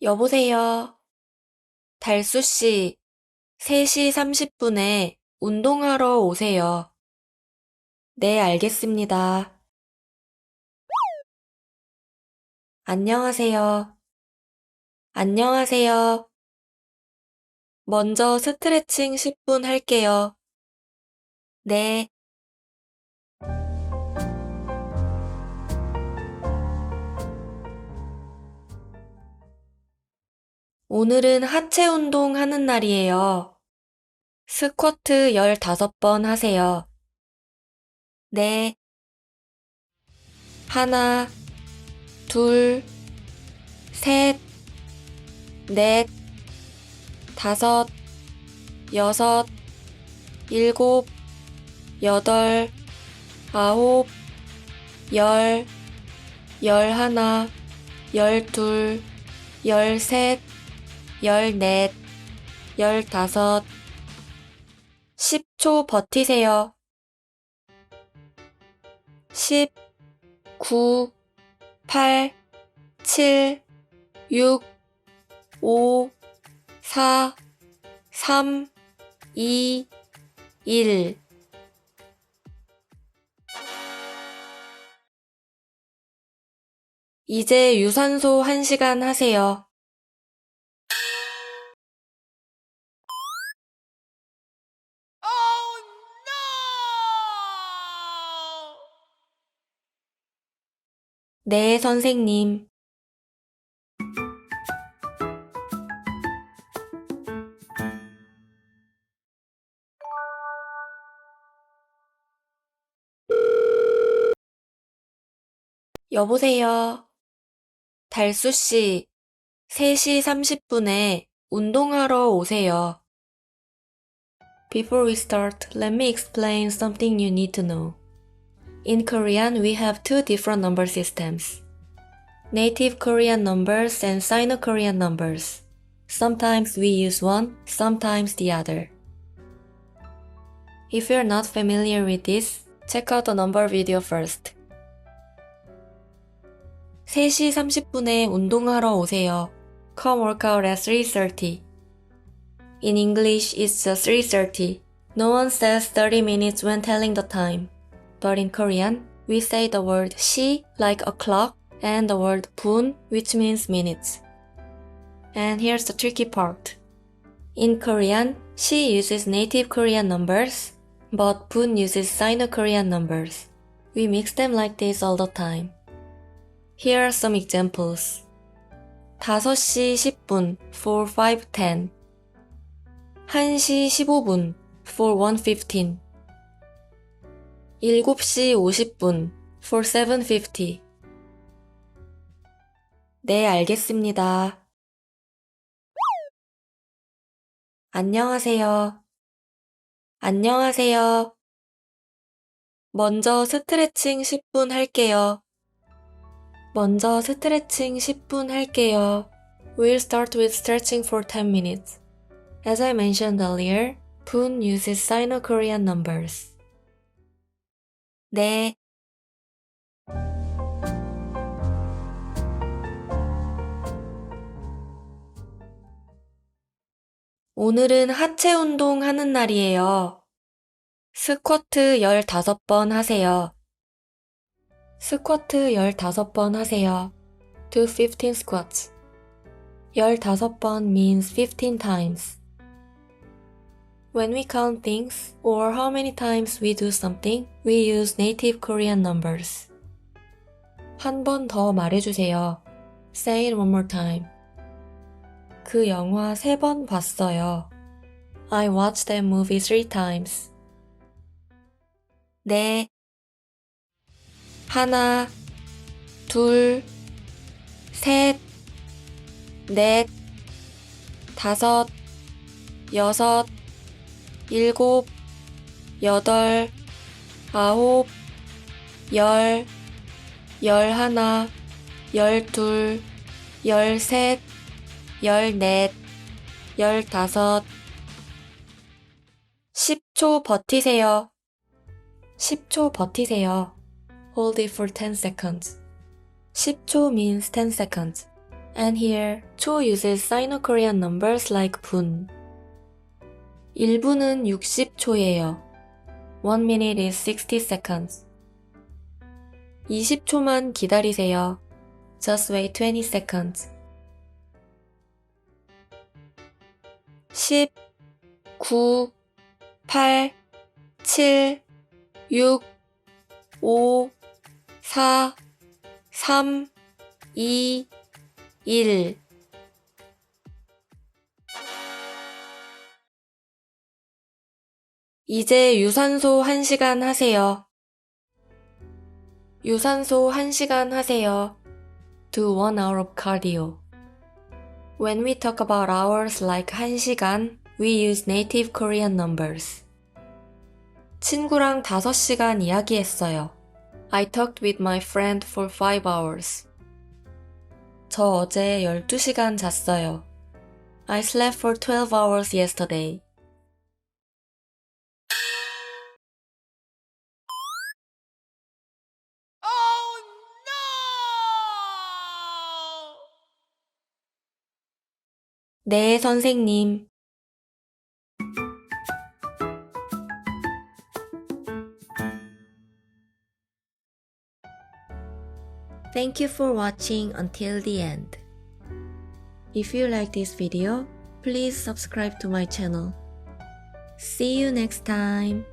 여보세요. 달수 씨, 3시 30분에 운동하러 오세요. 네, 알겠습니다. 안녕하세요. 안녕하세요. 먼저 스트레칭 10분 할게요. 네. 오늘은 하체 운동 하는 날이에요. 스쿼트 15번 하세요. 네. 하나, 둘, 셋, 넷, 다섯, 여섯, 일곱, 여덟, 아홉, 열, 11, 12, 13, 14, 15. 10초 버티세요. 10, 9, 8, 7, 6, 5, 4, 3, 2, 1. 이제 유산소 1시간 하세요. 네, 선생님. 여보세요. 달수 씨, 3시 30분에 운동하러 오세요. Before we start, let me explain something you need to know. In Korean, we have two different number systems. Native Korean numbers and Sino-Korean numbers. Sometimes we use one, sometimes the other. If you're not familiar with this, check out the number video first. 3시 30분에 운동하러 오세요. Come work out at 3:30. In English, it's just 3:30. No one says 30 minutes when telling the time. But in Korean, we say the word 시 like a clock and the word 분, which means minutes. And here's the tricky part. In Korean, 시 uses native Korean numbers, but 분 uses Sino-Korean numbers. We mix them like this all the time. Here are some examples. 5시 10분 for 5:10. 1시 15분 for 1:15. 7시 50분 for 7:50. 네, 알겠습니다. 안녕하세요. 안녕하세요. 먼저 스트레칭 10분 할게요. 먼저 스트레칭 10분 할게요. We'll start with stretching for 10 minutes. As I mentioned earlier, 분 uses Sino-Korean numbers. 네. 오늘은 하체 운동 하는 날이에요. 스쿼트 15번 하세요. 스쿼트 15번 하세요. Do 15 squats. 15번 means 15 times. When we count things, or how many times we do something, we use native Korean numbers. 한 번 더 말해주세요. Say it one more time. 그 영화 3번 봤어요. I watched that movie 3 times. 네. 하나, 둘, 셋, 넷, 다섯, 여섯, 일곱, 여덟, 아홉, 열, 11, 12, 13, 14, 15. 10초 버티세요. 10초 버티세요. Hold it for 10 seconds. 10초 means 10 seconds. And here, 초 uses Sino-Korean numbers like 분. 1분은 60초예요. 1 minute is 60 seconds. 20초만 기다리세요. Just wait 20 seconds. 10, 9, 8, 7, 6, 5, 4, 3, 2, 1. 이제 유산소 1시간 하세요. 유산소 1시간 하세요. Do 1 hour of cardio. When we talk about hours like 1시간, we use native Korean numbers. 친구랑 5시간 이야기했어요. I talked with my friend for 5 hours. 저 어제 12시간 잤어요. I slept for 12 hours yesterday. 네, 선생님. Thank you for watching until the end. If you like this video, please subscribe to my channel. See you next time.